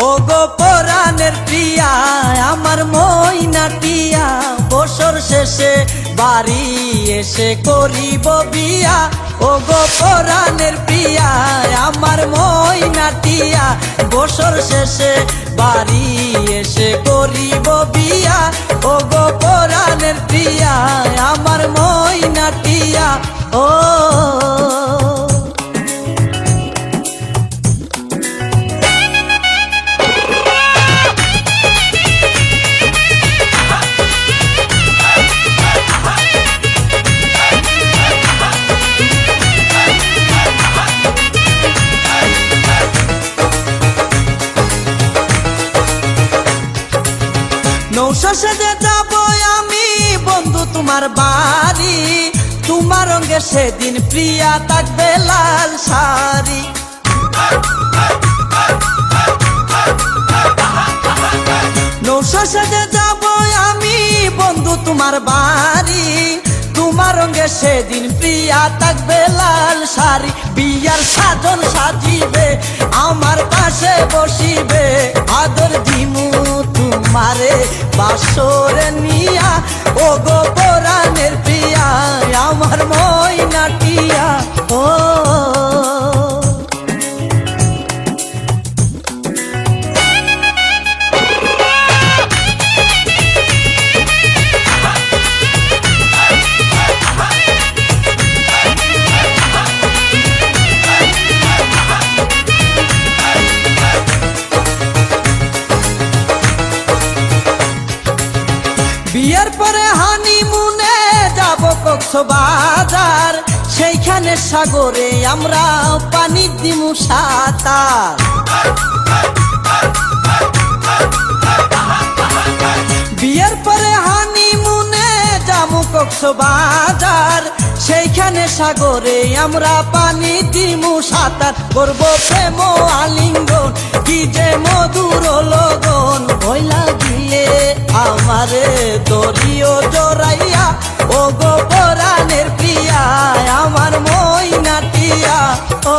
ওগো পরাণের প্রিয়া আমার ময়নাটিয়া বছর শেষে বাড়ি এসে করিব বিয়া। ওগো পরাণের প্রিয়া আমার ময়নাটিয়া বছর শেষে বাড়ি এসে করিব বিয়া। ওগো পরাণের প্রিয়া আমার ময়নাটিয়া ও নৌশা সেজে যাব আমি বন্ধু তোমার বাড়ি, তোমার রঙে সেদিন প্রিয়া থাকবে লাল শাড়ি। নৌশা সেজে যাব আমি বন্ধু তোমার বাড়ি, তোমার রঙে সেদিন প্রিয়া থাকবে লাল শাড়ি। বিয়ার সাজন সাজিবে আমার পাশে বসিবে, আদর দিমু তোমারে বাসরে নিয়া। ওগো পরাণের প্রিয়া আমার ময়নাটিয়া ও বিয়ের পরে হানিমুনে যাব কক্সবাজার, সেইখানে সাগরে আমরা পানি দিমু সাঁতার। বিয়ের পরে হানিমুনে যাব কক্সবাজার, সেইখানে সাগরে আমরা পানি দিমু সাঁতার। করবো প্রেম আলিঙ্গন কি যে মধুর লগন, ভয়লা গিয়ে আমারে দরিও জড়াইয়া। ওগো পরাণের প্রিয়া আমার ময়নাটিয়া ও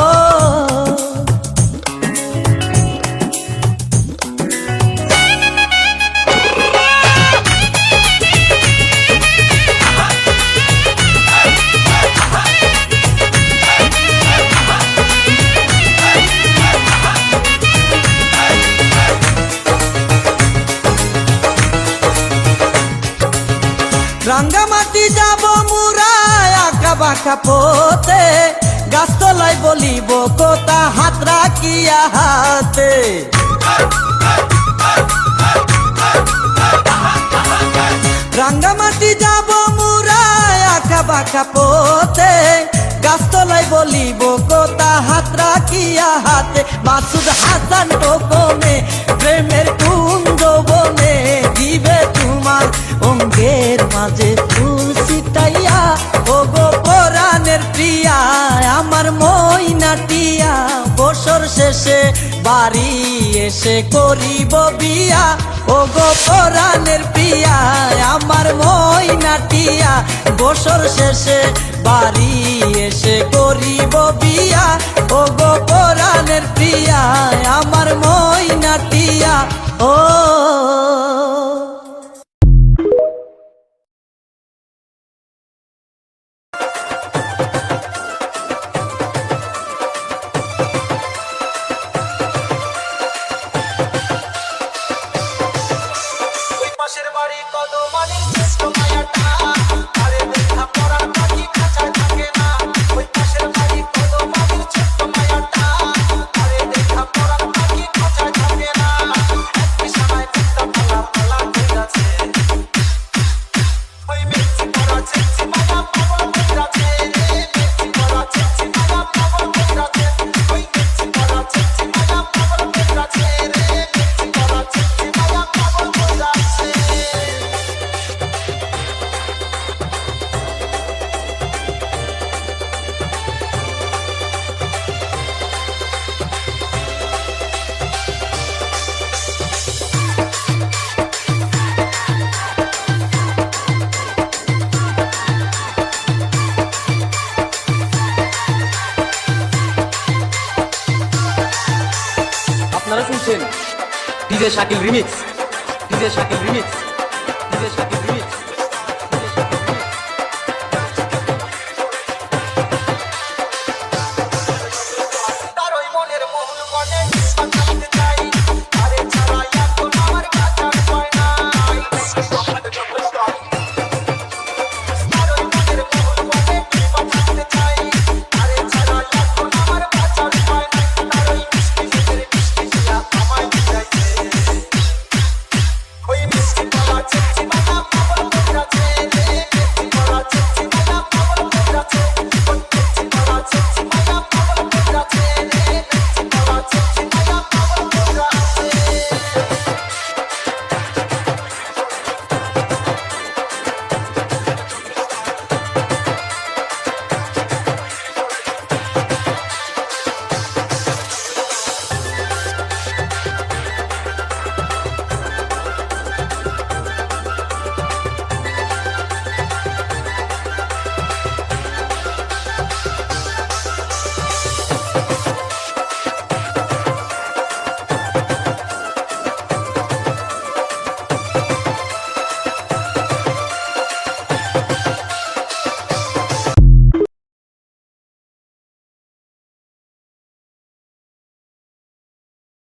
রাঙ্গামাটি যাব মুরায় আঁকা বাঁকা পথে, গাছতলায় বলিব কথা হাত রাখিয়া হাতে। রাঙ্গামাটি যাব মুরায় আঁকা বাঁকা পথে, গাছতলায় বলিব কথা হাত রাখিয়া হাতে। মাসুদ হাসান টোকনে প্রেমের কুঞ্জ বনে, দিবে তোমার অঙ্গের মাঝে ফুল ছিটাইয়া। ওগো পরাণের প্রিয়া আমার ময়নাটিয়া বছর শেষে বাড়ি এসে করিব বিয়া। ওগো পরাণের প্রিয়া আমার ময়নাটিয়া বছর শেষে বাড়ি এসে করিব বিয়া। ওগো পরাণের প্রিয়া আমার ময়নাটিয়া ও আপনারা শুনছেন DJ Shakil remix, DJ Shakil remix, DJ Shakil remix.